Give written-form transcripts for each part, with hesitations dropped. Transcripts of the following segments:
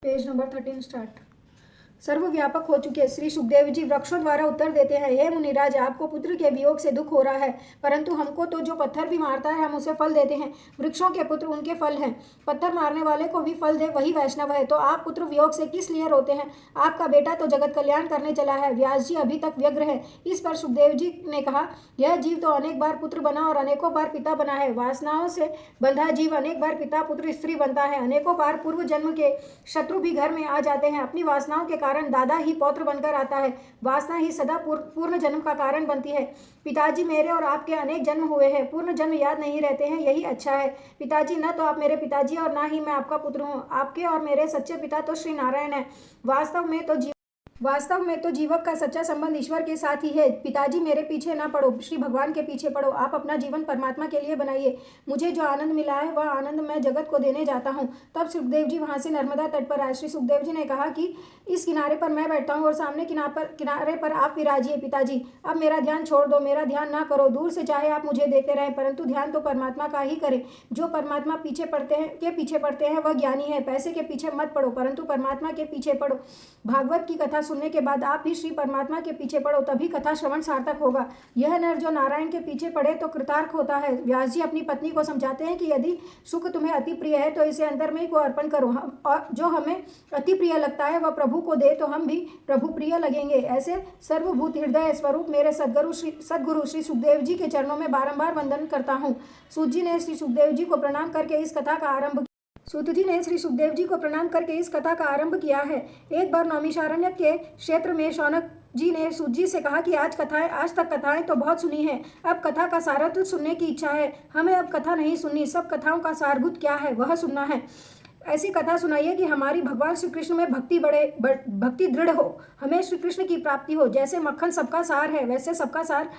Page number 13 start. सर्वव्यापक हो चुके श्री सुखदेव जी वृक्षों द्वारा उत्तर देते हैं, हे मुनिराज, आपको पुत्र के वियोग से दुख हो रहा है, परंतु हमको तो जो पत्थर भी मारता है हम उसे फल देते हैं। वृक्षों के पुत्र उनके फल हैं, पत्थर मारने वाले को भी फल दे वही वैष्णव है। तो आप पुत्र वियोग से किस लिए रोते हैं? आपका बेटा तो जगत कल्याण करने चला है। व्यास जी अभी तक व्यग्र है। इस पर सुखदेव जी ने कहा, यह जीव तो अनेक बार पुत्र बना और अनेकों बार पिता बना है। वासनाओं से बंधा जीव अनेक बार पिता पुत्र स्त्री बनता है। अनेकों बार पूर्व जन्म के शत्रु भी घर में आ जाते हैं। अपनी वासनाओं के कारण दादा ही पौत्र बनकर आता है। वासना ही सदा पूर्ण जन्म का कारण बनती है। पिताजी, मेरे और आपके अनेक जन्म हुए हैं, पूर्ण जन्म याद नहीं रहते हैं, यही अच्छा है। पिताजी, न तो आप मेरे पिताजी और ना ही मैं आपका पुत्र हूँ। आपके और मेरे सच्चे पिता तो श्री नारायण है। वास्तव में तो जीवक का सच्चा संबंध ईश्वर के साथ ही है। पिताजी, मेरे पीछे ना पड़ो, श्री भगवान के पीछे पड़ो। आप अपना जीवन परमात्मा के लिए बनाइए। मुझे जो आनंद मिला है वह आनंद मैं जगत को देने जाता हूँ। तब सुखदेव जी वहाँ से नर्मदा तट पर आए। श्री सुखदेव जी ने कहा कि इस किनारे पर मैं बैठता हूँ और सामने किनारे पर आप विराजिए। पिताजी, अब मेरा ध्यान छोड़ दो, मेरा ध्यान ना करो। दूर से चाहे आप मुझे देखते रहें, परंतु ध्यान तो परमात्मा का ही करें। जो परमात्मा पीछे पड़ते हैं वह ज्ञानी है। पैसे के पीछे मत पड़ो, परंतु परमात्मा के पीछे पड़ो। भागवत की कथा सुनने के बाद आप भी श्री परमात्मा के पीछे पड़ो, तभी कथा श्रवण सार्थक होगा। यह नर जो नारायण के पीछे पड़े तो कृतार्थ होता है। व्यास जी अपनी पत्नी को समझाते हैं कि यदि सुख तुम्हें अति प्रिय है तो इसे अंतर्मयी को अर्पण करो, और जो हमें अति प्रिय लगता है वह प्रभु को दे तो हम भी प्रभु प्रिय लगेंगे। ऐसे सर्वभूत हृदय स्वरूप मेरे सदगुरु श्री सुखदेव जी के चरणों में बारंबार वंदन करता हूँ। सूत जी ने श्री सुखदेव जी को प्रणाम करके इस कथा का आरंभ किया है। एक बार नैमिषारण्य के क्षेत्र में शौनक जी ने सूत जी से कहा कि आज तक कथाएं तो बहुत सुनी हैं, अब कथा का सारत्व सुनने की इच्छा है। हमें अब कथा नहीं सुननी, सब कथाओं का सारभूत क्या है वह सुनना है। ऐसी कथा सुनाइए कि हमारी भगवान श्री कृष्ण में भक्ति दृढ़ हो, हमें श्री कृष्ण की प्राप्ति हो। जैसे मक्खन सबका सार है, वैसे सबका सार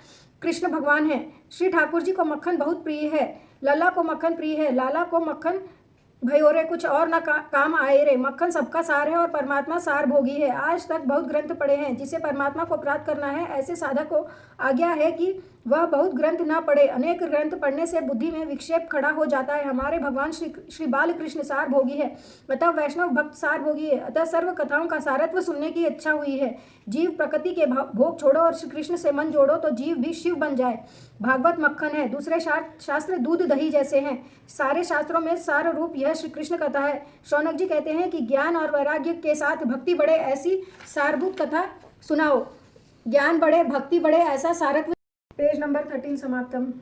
कृष्ण भगवान है। श्री ठाकुर जी को मक्खन बहुत प्रिय है, लल्ला को मक्खन प्रिय है। लाला को मक्खन भयो रे कुछ और ना काम आए रे। मक्खन सबका सार है और परमात्मा सार भोगी है। आज तक बहुत ग्रंथ पढ़े हैं। जिसे परमात्मा को प्राप्त करना है, ऐसे साधक को आज्ञा है कि वह बहुत ग्रंथ ना पढ़े। अनेक ग्रंथ पढ़ने से बुद्धि में विक्षेप खड़ा हो जाता है। हमारे भगवान श्री बाल कृष्ण सार भोगी है, अतः वैष्णव भक्त सार भोगी है। अतः सर्व कथाओं का सारत्व सुनने की इच्छा हुई है। जीव प्रकृति के भोग छोड़ो और श्री कृष्ण से मन जोड़ो तो जीव भी शिव बन जाए। भागवत मक्खन है, दूसरे शास्त्र दूध दही जैसे हैं। सारे शास्त्रों में सार रूप यह श्री कृष्ण कथा है। शौनक जी कहते हैं कि ज्ञान और वैराग्य के साथ भक्ति बढ़े, ऐसी सारभूत कथा सुनाओ। ज्ञान बढ़े, भक्ति बढ़े, ऐसा सारत्व। Page number 13 समाप्तम।